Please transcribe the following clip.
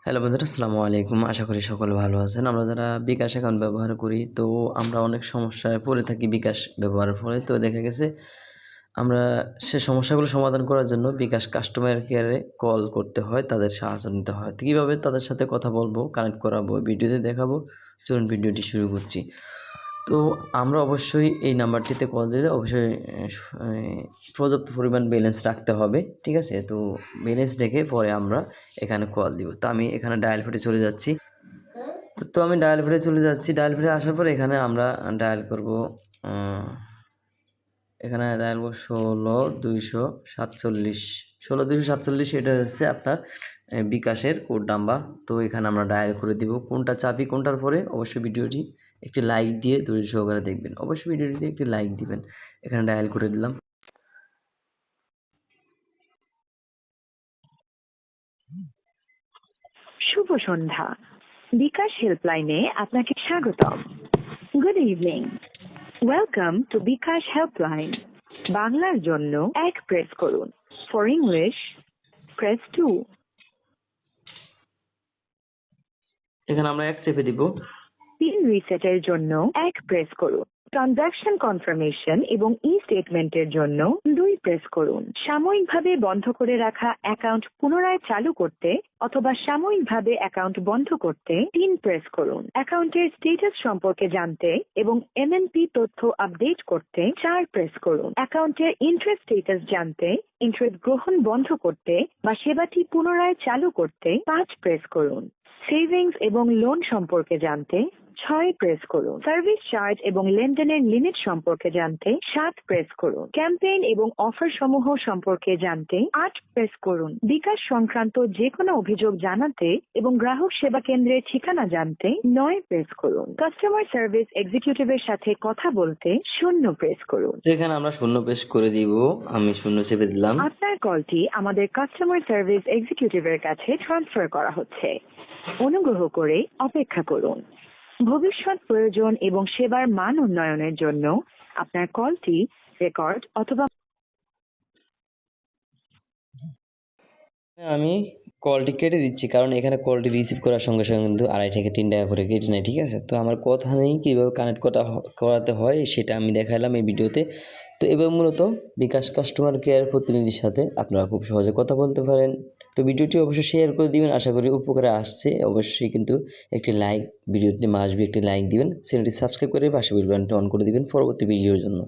Hello বন্ধুরা, আসসালামু আলাইকুম। আশা করি সকলে ভালো আছেন। আমরা যারা বিকাশ অ্যাকাউন্ট ব্যবহার করি, তো আমরা অনেক সমস্যায় পড়ে থাকি বিকাশ ব্যবহারের ফলে। তো দেখা গেছে আমরা সে সমস্যাগুলো সমাধান করার জন্য বিকাশ কাস্টমার কেয়ারে কল করতে হয়, তাদের সাহায্য নিতে হয়। তো কীভাবে তাদের সাথে কথা বলবো, কানেক্ট করাবো, ভিডিওতে দেখাবো। চলুন ভিডিওটি শুরু করছি। তো আমরা অবশ্যই এই নাম্বারটিতে কল দিলে অবশ্যই পর্যাপ্ত পরিমাণ ব্যালেন্স রাখতে হবে, ঠিক আছে? তো ব্যালেন্স রেখে পরে আমরা এখানে কল দিব। তো আমি এখানে ডায়াল প্যাডে চলে যাচ্ছি। তো আমি ডায়াল প্যাডে চলে যাচ্ছি। ডায়াল প্যাডে আসার পরে এখানে আমরা ডায়াল করব, এখানে ডায়াল করব ১৬ ২৪৭ এটা হচ্ছে আপনার বিকাশের কোড নাম্বার। তো এখানে আমরা ডায়াল করে দিব। কোনটা চাপি কোনটার পরে অবশ্যই ভিডিওটি একটি লাইক দিয়ে ধৈর্য সহকারে দেখবেন। অবশ্যই ভিডিওটিতে একটি লাইক দিবেন। এখানে ডায়াল করে দিলাম। শুভ সন্ধ্যা। বিকাশ হেল্পলাইনে আপনাকে স্বাগতম। Good evening. Welcome to bKash helpline. বাংলার জন্য 1 প্রেস করুন। For English press 2। এখানে আমরা 1 চেপে দিব। পিন রিসেটের জন্য 1 প্রেস করুন। ট্রানজাকশন কনফার্মেশন এবং স্টেটমেন্টের জন্য 2 প্রেস করুন। সাময়িকভাবে বন্ধ করে রাখা অ্যাকাউন্ট পুনরায় চালু করতে অথবা সাময়িকভাবে অ্যাকাউন্ট বন্ধ করতে 3 প্রেস করুন। অ্যাকাউন্টের স্ট্যাটাস সম্পর্কে জানতে এবং এমএনপি তথ্য আপডেট করতে 4 প্রেস করুন। অ্যাকাউন্টের ইন্টারেস্ট স্ট্যাটাস জানতে, ইন্টারেস্ট গ্রহণ বন্ধ করতে বা সেবাটি পুনরায় চালু করতে 5 প্রেস করুন। সেভিংস এবং লোন সম্পর্কে জানতে 6 প্রেস করুন। সার্ভিস চার্জ এবং লেনদেনের লিমিট সম্পর্কে জানতে 7 প্রেস করুন। ক্যাম্পেইন এবং অফার সমূহ সম্পর্কে জানতে 8 প্রেস করুন। বিকাশ সংক্রান্ত যে কোনো অভিযোগ জানাতে এবং গ্রাহক সেবা কেন্দ্রের ঠিকানা জানতে 9 প্রেস করুন। কাস্টমার সার্ভিস এক্সিকিউটিভের সাথে কথা বলতে 0 প্রেস করুন। এখানে আমরা 0 প্রেস করে দিব। আমি 0 চেপে দিলাম। আপনার কলটি আমাদের কাস্টমার সার্ভিস এক্সিকিউটিভের কাছে ট্রান্সফার করা হচ্ছে। অনুগ্রহ করে অপেক্ষা করুন। ভবিষ্যৎ প্রয়োজন এবং সেবার মান উন্নয়নের জন্য আপনার কলটি রেকর্ড অথবা আমি কলটি কেটে দিচ্ছি, কারণ এখানে কলটি রিসিভ করার সঙ্গে সঙ্গে কিন্তু 2.5 থেকে 3 টাকা করে কেটে নেয়, ঠিক আছে? তো আমার কথা নেই কীভাবে কানেক্ট করাতে হয় সেটা আমি দেখালাম এই ভিডিওতে। তো এবার মূলত বিকাশ কাস্টমার কেয়ার প্রতিনিধির সাথে আপনারা খুব সহজে কথা বলতে পারেন। তো ভিডিওটি অবশ্যই শেয়ার করে দিবেন, আশা করি উপকারে আসছে। অবশ্যই কিন্তু একটি লাইক, ভিডিওটি মাস্ট বি একটি লাইক দিবেন। চ্যানেলটি সাবস্ক্রাইব করে পাশে বেল বাটনটি অন করে দিবেন পরবর্তী ভিডিওর জন্য।